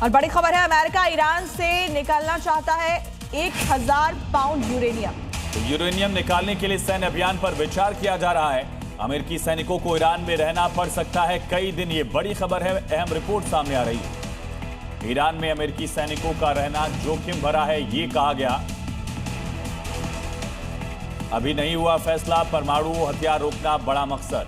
और बड़ी खबर है, अमेरिका ईरान से निकालना चाहता है 1000 पाउंड यूरेनियम। यूरेनियम निकालने के लिए सैन्य अभियान पर विचार किया जा रहा है। अमेरिकी सैनिकों को ईरान में रहना पड़ सकता है कई दिन। ये बड़ी खबर है, अहम रिपोर्ट सामने आ रही है। ईरान में अमेरिकी सैनिकों का रहना जोखिम भरा है, ये कहा गया। अभी नहीं हुआ फैसला, परमाणु हथियार रोकना बड़ा मकसद।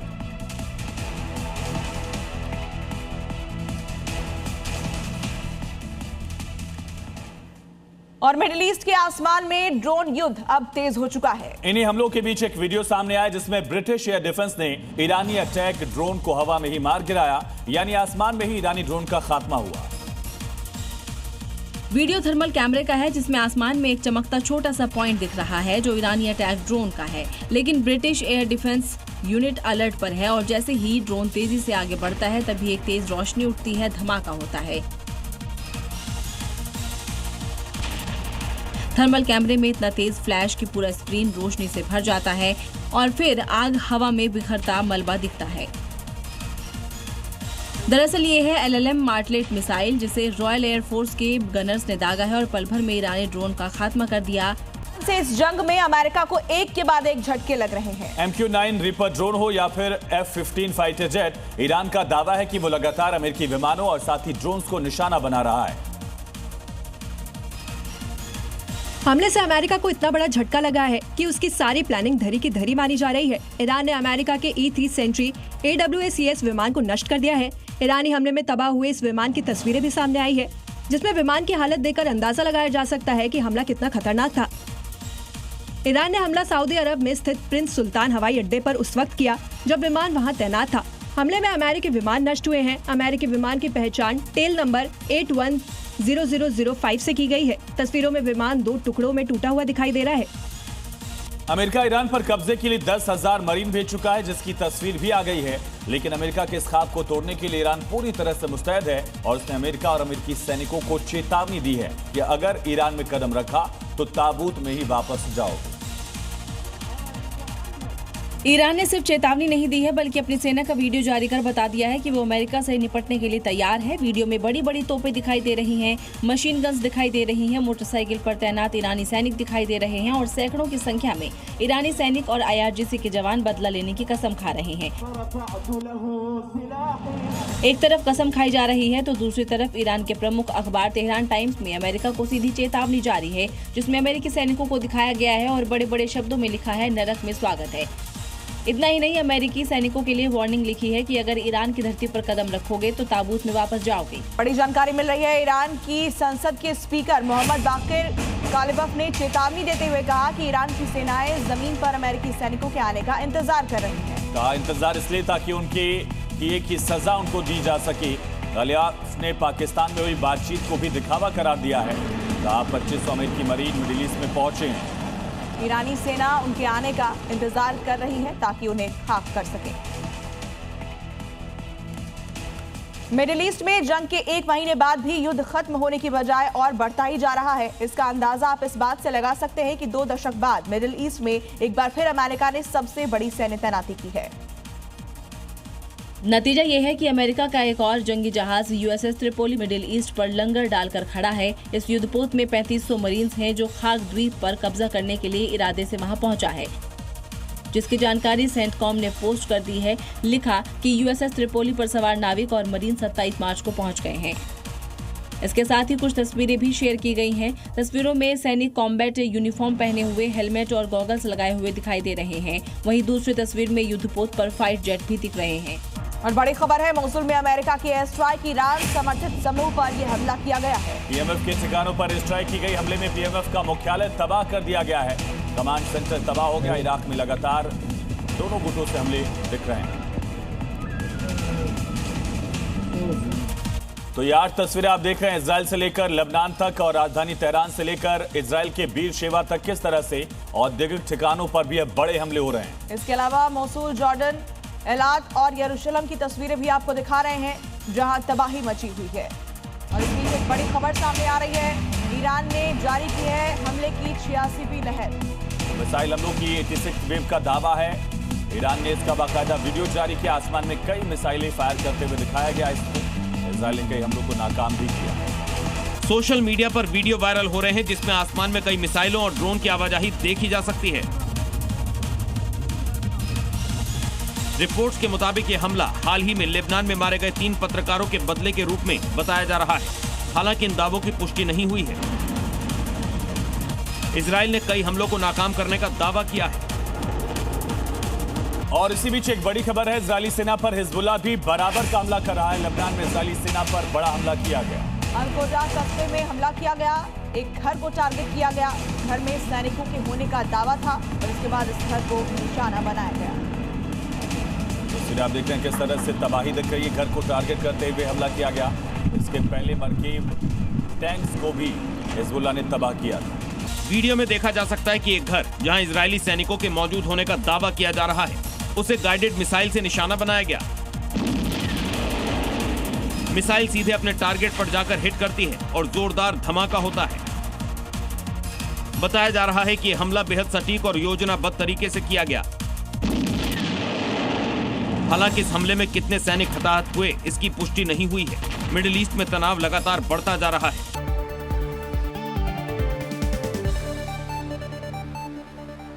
और मिडिल ईस्ट के आसमान में ड्रोन युद्ध अब तेज हो चुका है। इन्हीं हमलों के बीच एक वीडियो सामने आया जिसमें ब्रिटिश एयर डिफेंस ने ईरानी अटैक ड्रोन को हवा में ही मार गिराया, यानी आसमान में ही ईरानी ड्रोन का खात्मा हुआ। वीडियो थर्मल कैमरे का है जिसमें आसमान में एक चमकता छोटा सा पॉइंट दिख रहा है जो ईरानी अटैक ड्रोन का है, लेकिन British air defence unit alert पर है और जैसे ही ड्रोन तेजी से आगे बढ़ता है तभी एक तेज रोशनी उठती है, धमाका होता है। थर्मल कैमरे में इतना तेज फ्लैश कि पूरा स्क्रीन रोशनी से भर जाता है और फिर आग हवा में बिखरता मलबा दिखता है। दरअसल ये है LLM मार्टलेट मिसाइल जिसे रॉयल एयरफोर्स के गनर्स ने दागा है और पल भर में ईरानी ड्रोन का खात्मा कर दिया। इस जंग में अमेरिका को एक के बाद एक झटके लग रहे हैं। MQ-9 रीपर ड्रोन हो या फिर F-15 फाइटर जेट, ईरान का दावा है कि वो लगातार अमेरिकी विमानों और साथ ही ड्रोन्स को निशाना बना रहा है। हमले से अमेरिका को इतना बड़ा झटका लगा है कि उसकी सारी प्लानिंग धरी की धरी मानी जा रही है। ईरान ने अमेरिका के E-3 सेंट्री AWACS विमान को नष्ट कर दिया है। ईरानी हमले में तबाह हुए इस विमान की तस्वीरें भी सामने आई है, जिसमें विमान की हालत देखकर अंदाजा लगाया जा सकता है कि हमला कितना खतरनाक था। ईरान ने हमला सऊदी अरब में स्थित प्रिंस सुल्तान हवाई अड्डे पर उस वक्त किया जब विमान वहां तैनात था। हमले में अमेरिकी विमान नष्ट हुए हैं। अमेरिकी विमान की पहचान टेल नंबर 810005 से की गई है। तस्वीरों में विमान 2 टुकड़ों में टूटा हुआ दिखाई दे रहा है। अमेरिका ईरान पर कब्जे के लिए 10,000 मरीन भेज चुका है, जिसकी तस्वीर भी आ गई है। लेकिन अमेरिका के इस ख्वाब को तोड़ने के लिए ईरान पूरी तरह से मुस्तैद है और उसने अमेरिका और अमेरिकी सैनिकों को चेतावनी दी है कि अगर ईरान में कदम रखा तो ताबूत में ही वापस जाओगे। ईरान ने सिर्फ चेतावनी नहीं दी है बल्कि अपनी सेना का वीडियो जारी कर बता दिया है कि वो अमेरिका से निपटने के लिए तैयार है। वीडियो में बड़ी बड़ी तोपें दिखाई दे रही हैं, मशीन गन्स दिखाई दे रही हैं, मोटरसाइकिल पर तैनात ईरानी सैनिक दिखाई दे रहे हैं और सैकड़ों की संख्या में ईरानी सैनिक और IRGC के जवान बदला लेने की कसम खा रहे हैं। एक तरफ कसम खाई जा रही है तो दूसरी तरफ ईरान के प्रमुख अखबार तेहरान टाइम्स में अमेरिका को सीधी चेतावनी जारी है, जिसमें अमेरिकी सैनिकों को दिखाया गया है और बड़े बड़े शब्दों में लिखा है, नरक में स्वागत है। इतना ही नहीं, अमेरिकी सैनिकों के लिए वार्निंग लिखी है कि अगर ईरान की धरती पर कदम रखोगे तो ताबूत में वापस जाओगे। बड़ी जानकारी मिल रही है। ईरान की संसद के स्पीकर मोहम्मद बाकिर कालिबफ ने चेतावनी देते हुए कहा कि ईरान की सेनाएं जमीन पर अमेरिकी सैनिकों के आने का इंतजार कर रही हैं। कहा इंतजार इसलिए ताकि उनकी एक ही सजा उनको दी जा सके। कालिबफ ने पाकिस्तान में हुई बातचीत को भी दिखावा करार दिया है। कहा 2500 अमेरिकी मरीन मिडिल ईस्ट में पहुंचे हैं। ईरानी सेना उनके आने का इंतजार कर रही है ताकि उन्हें खाक कर सके। मिडिल ईस्ट में जंग के 1 महीने बाद भी युद्ध खत्म होने की बजाय और बढ़ता ही जा रहा है। इसका अंदाजा आप इस बात से लगा सकते हैं कि 2 दशक बाद मिडिल ईस्ट में एक बार फिर अमेरिका ने सबसे बड़ी सैन्य तैनाती की है। नतीजा ये है कि अमेरिका का एक और जंगी जहाज USS त्रिपोली मिडिल ईस्ट पर लंगर डालकर खड़ा है। इस युद्धपोत में 3500 मरीन्स हैं जो खाक द्वीप पर कब्जा करने के लिए इरादे से वहां पहुंचा है, जिसकी जानकारी सेंटकॉम ने पोस्ट कर दी है। लिखा कि USS त्रिपोली पर सवार नाविक और मरीन 27 मार्च को पहुंच गए हैं। इसके साथ ही कुछ तस्वीरें भी शेयर की गई हैं। तस्वीरों में सैनिक कॉम्बैट यूनिफॉर्म पहने हुए, हेलमेट और गॉगल्स लगाए हुए दिखाई दे रहे हैं। वहीं दूसरी तस्वीर में युद्धपोत पर फाइट जेट भी दिख रहे हैं। और बड़ी खबर है, मोसुल में अमेरिका की एयर स्ट्राइक, ईरान समर्थित समूह पर यह हमला किया गया है। PMF के ठिकानों पर स्ट्राइक की गई। हमले में PMF का मुख्यालय तबाह कर दिया गया है। कमांड सेंटर तबाह हो गया। इराक में लगातार दोनों गुटों से हमले दिख रहे हैं। तो ये 8 तस्वीरें आप देख रहे हैं इजराइल से लेकर लेबनान तक और राजधानी तेहरान से लेकर इजराइल के बीर शेवा तक किस तरह से औद्योगिक ठिकानों पर भी अब बड़े हमले हो रहे हैं। इसके अलावा मोसुल, जॉर्डन, एलात और यरूशलेम की तस्वीरें भी आपको दिखा रहे हैं जहां तबाही मची हुई है। और इस बीच एक बड़ी खबर सामने आ रही है, ईरान ने जारी की है हमले की 86वीं लहर। मिसाइल हमलों की 86 वेव का दावा है। ईरान ने इसका बाकायदा वीडियो जारी किया। आसमान में कई मिसाइलें फायर करते हुए दिखाया गया। इसराइल ने कई हमलों को नाकाम भी किया। सोशल मीडिया पर वीडियो वायरल हो रहे हैं जिसमें आसमान में कई मिसाइलों और ड्रोन की आवाजाही देखी जा सकती है। रिपोर्ट्स के मुताबिक ये हमला हाल ही में लेबनान में मारे गए 3 पत्रकारों के बदले के रूप में बताया जा रहा है। हालांकि इन दावों की पुष्टि नहीं हुई है। इजराइल ने कई हमलों को नाकाम करने का दावा किया है। और इसी बीच एक बड़ी खबर है, इजरायली सेना पर हिजबुल्लाह भी बराबर का हमला कर रहा है। लेबनान में इजरायली सेना पर बड़ा हमला किया गया। अल-कोजा कस्बे में हमला किया गया, एक घर को टारगेट किया गया। घर में सैनिकों के होने का दावा था और इसके बाद इस घर को निशाना बनाया गया। तस्वीरें आप देख रहे हैं किस तरह से तबाही दिख रही है। घर को टारगेट करते हुए हमला किया गया। इसके पहले मरकीब टैंक्स को भी हिजबुल्लाह ने तबाह किया था। वीडियो में देखा जा सकता है कि एक घर जहां इजरायली सैनिकों के मौजूद होने का दावा किया जा रहा है, उसे गाइडेड मिसाइल से निशाना बनाया गया। मिसाइल सीधे अपने टारगेट पर जाकर हिट करती है और जोरदार धमाका होता है। बताया जा रहा है कि यह हमला बेहद सटीक और योजनाबद्ध तरीके से किया गया। हालांकि इस हमले में कितने सैनिक हताहत हुए इसकी पुष्टि नहीं हुई है। मिडिल ईस्ट में तनाव लगातार बढ़ता जा रहा है।